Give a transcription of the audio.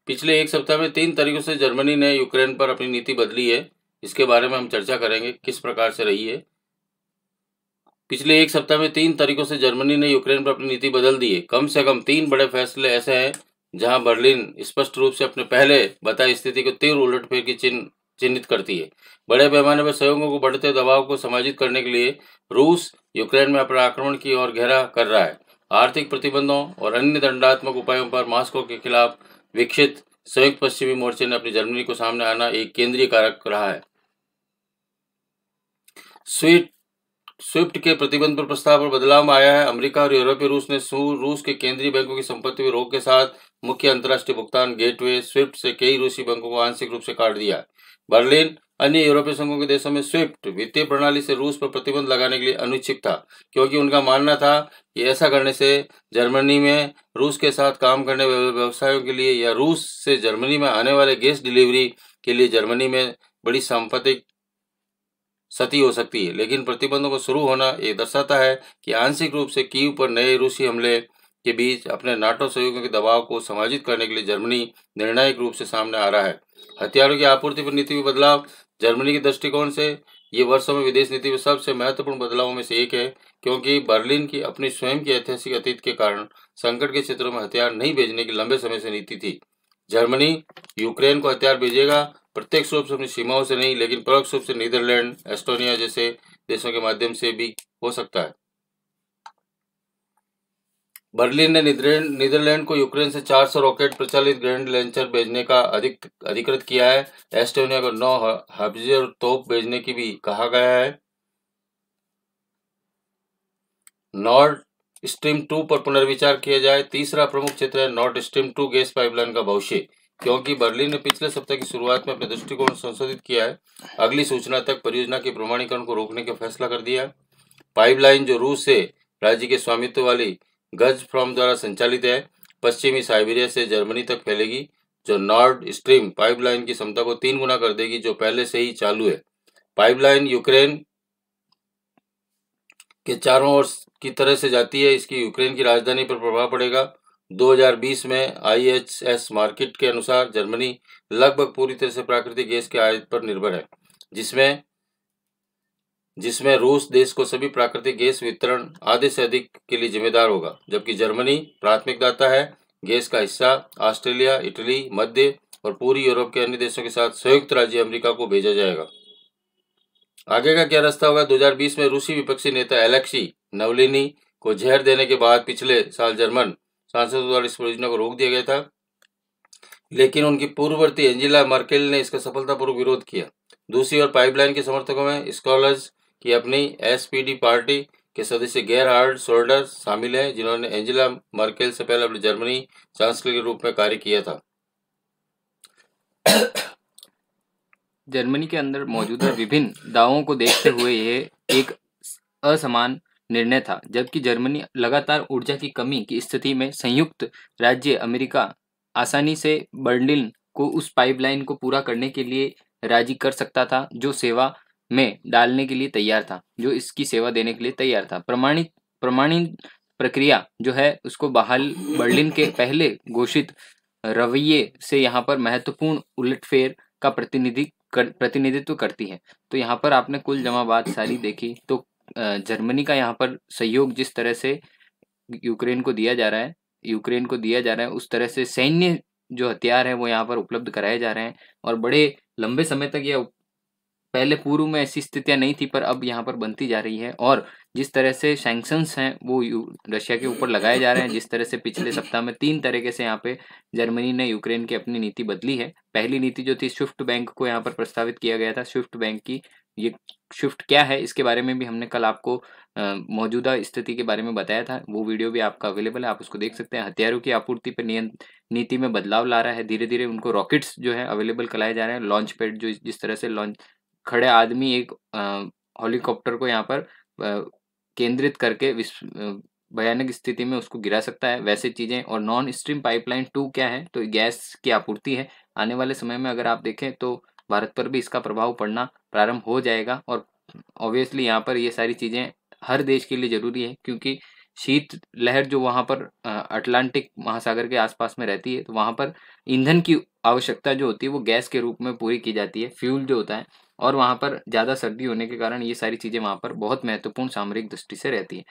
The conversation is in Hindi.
पिछले एक सप्ताह में 3 तरीकों से जर्मनी ने यूक्रेन पर अपनी नीति बदली है। इसके बारे में हम चर्चा करेंगे, किस प्रकार से रही है। पिछले एक सप्ताह में 3 तरीकों से जर्मनी ने यूक्रेन पर अपनी नीति बदल दी है। कम से कम 3 बड़े फैसले ऐसे हैं जहां बर्लिन स्पष्ट रूप से अपने पहले बताई स्थिति को तीव्र उलटफेर की चिन्हित करती है। बड़े पैमाने पर सहयोगियों को बढ़ते दबाव को समायोजित करने के लिए रूस यूक्रेन में अपना आक्रमण की ओर गहरा कर रहा है। आर्थिक प्रतिबंधों और अन्य दंडात्मक उपायों पर मॉस्को के खिलाफ विकसित संयुक्त पश्चिमी मोर्चे ने अपनी जर्मनी को सामने आना एक केंद्रीय कारक रहा है। स्विफ्ट के प्रतिबंध पर प्रस्ताव पर बदलाव आया है। अमेरिका और यूरोपीय रूस ने रूस के केंद्रीय बैंकों की संपत्ति पर रोक के साथ मुख्य अंतर्राष्ट्रीय भुगतान गेटवे स्विफ्ट से कई रूसी बैंकों को आंशिक रूप से काट दिया। बर्लिन अन्य यूरोपीय संघों के देशों में स्विफ्ट वित्तीय प्रणाली से रूस पर प्रतिबंध लगाने के लिए अनिच्छुक था, क्योंकि उनका मानना था कि ऐसा करने से जर्मनी में रूस के साथ काम करने वाले व्यवसायों के लिए या रूस से जर्मनी में आने वाले गैस डिलीवरी के लिए जर्मनी में बड़ी सांप्रदायिक क्षति हो सकती है। लेकिन प्रतिबंधों को शुरू होना ये दर्शाता है कि आंशिक रूप से कीव पर नए रूसी हमले के बीच अपने नाटो सहयोगियों के दबाव को समायोजित करने के लिए जर्मनी निर्णायक रूप से सामने आ रहा है। हथियारों की आपूर्ति पर नीति में बदलाव जर्मनी के दृष्टिकोण से ये वर्षों में विदेश नीति में सबसे महत्वपूर्ण बदलावों में से एक है, क्योंकि बर्लिन की अपनी स्वयं की ऐतिहासिक अतीत के कारण संकट के क्षेत्रों में हथियार नहीं भेजने की लंबे समय से नीति थी। जर्मनी यूक्रेन को हथियार भेजेगा, प्रत्यक्ष रूप से अपनी सीमाओं से नहीं, लेकिन परोक्ष रूप से नीदरलैंड, एस्टोनिया जैसे देशों के माध्यम से भी हो सकता है। बर्लिन ने नीदरलैंड को यूक्रेन से 400 रॉकेट प्रचालित ग्रैंड लॉन्चर भेजने का अधिकृत किया है। एस्टोनिया को 9 हाइब्रिड तोप भेजने की भी कहा गया है। नॉर्ड स्ट्रीम 2 पर पुनर्विचार किया जाए। तीसरा प्रमुख क्षेत्र है नॉर्ड स्ट्रीम 2 गैस पाइपलाइन का भविष्य, क्योंकि बर्लिन ने पिछले सप्ताह की शुरुआत में अपने दृष्टिकोण संशोधित किया है। अगली सूचना तक परियोजना के प्रमाणीकरण को रोकने का फैसला कर दिया है। पाइपलाइन जो रूस से राज्य के स्वामित्व वाली गज़प्रोम द्वारा संचालित है, पश्चिमी साइबेरिया से जर्मनी तक फैलेगी, जो नॉर्ड स्ट्रीम पाइपलाइन की क्षमता को 3 गुना कर देगी, जो पहले से ही चालू है। पाइपलाइन यूक्रेन के चारों ओर की तरह से जाती है। इसकी यूक्रेन की राजधानी पर प्रभाव पड़ेगा। 2020 में IHS मार्केट के अनुसार जर्मनी लगभग पूरी तरह से प्राकृतिक गैस के आयात पर निर्भर है, जिसमें रूस देश को सभी प्राकृतिक गैस वितरण आधे से अधिक के लिए जिम्मेदार होगा, जबकि जर्मनी प्राथमिक दाता है। गैस का हिस्सा ऑस्ट्रेलिया, इटली, मध्य और पूरी यूरोप के अन्य देशों के साथ संयुक्त राज्य अमेरिका को भेजा जाएगा। आगे का क्या रास्ता होगा? 2020 में रूसी विपक्षी नेता एलेक्सी नवलिनी को जहर देने के बाद पिछले साल जर्मन सांसदों द्वारा इस परियोजना को रोक दिया गया था, लेकिन उनकी पूर्ववर्ती एंजेला मर्केल ने इसका सफलतापूर्वक विरोध किया। दूसरी ओर पाइपलाइन के समर्थकों में स्कॉलर्स की अपनी SPD पार्टी के सदस्य गेरहार्ड सोल्डर शामिल हैं, जिन्होंने एंजेला मर्केल से पहले अपनी जर्मनी चांसलर के रूप में कार्य किया था। जर्मनी के अंदर मौजूदा विभिन्न दावों को देखते हुए यह एक असमान निर्णय था, जबकि जर्मनी लगातार ऊर्जा की कमी की स्थिति में संयुक्त राज्य अमेरिका आसानी से बर्लिन को उस पाइपलाइन को पूरा करने के लिए राजी कर सकता था, जो सेवा में डालने के लिए तैयार था, जो इसकी सेवा देने के लिए तैयार था। प्रमाणित प्रक्रिया जो है उसको बहाल बर्लिन के पहले घोषित रवैये से यहाँ पर महत्वपूर्ण उलटफेर का प्रतिनिधित्व करती है। तो यहाँ पर आपने कुल जमा बात सारी देखी, तो जर्मनी का यहाँ पर सहयोग जिस तरह से यूक्रेन को दिया जा रहा है उस तरह से सैन्य जो हथियार है वो यहाँ पर उपलब्ध कराए जा रहे हैं, और बड़े लंबे समय तक यह पहले पूर्व में ऐसी स्थितियां नहीं थी, पर अब यहाँ पर बनती जा रही है। और जिस तरह से सैंक्शंस हैं वो रशिया के ऊपर लगाए जा रहे हैं, जिस तरह से पिछले सप्ताह में 3 तरीके से यहाँ पे जर्मनी ने यूक्रेन की अपनी नीति बदली है। पहली नीति जो थी स्विफ्ट बैंक को यहाँ पर प्रस्तावित किया गया था। स्विफ्ट बैंक की ये स्विफ्ट क्या है इसके बारे में भी हमने कल आपको मौजूदा स्थिति के बारे में बताया था, वो वीडियो भी आपका अवेलेबल है, आप उसको देख सकते हैं। हथियारों की आपूर्ति पर नीति में बदलाव ला रहा है। धीरे धीरे उनको रॉकेट्स जो है अवेलेबल कराए जा रहे हैं। लॉन्च पैड जो जिस तरह से खड़े आदमी एक हेलीकॉप्टर को यहाँ पर केंद्रित करके भयानक स्थिति में उसको गिरा सकता है, वैसे चीजें। और नॉन स्ट्रीम पाइपलाइन 2 क्या है? तो गैस की आपूर्ति है। आने वाले समय में अगर आप देखें तो भारत पर भी इसका प्रभाव पड़ना प्रारंभ हो जाएगा, और ऑब्वियसली यहाँ पर ये सारी चीजें हर देश के लिए जरूरी है, क्योंकि शीत लहर जो वहाँ पर अटलांटिक महासागर के आसपास में रहती है, तो वहाँ पर ईंधन की आवश्यकता जो होती है वो गैस के रूप में पूरी की जाती है, फ्यूल जो होता है। और वहाँ पर ज़्यादा सर्दी होने के कारण ये सारी चीज़ें वहाँ पर बहुत महत्वपूर्ण सामरिक दृष्टि से रहती है।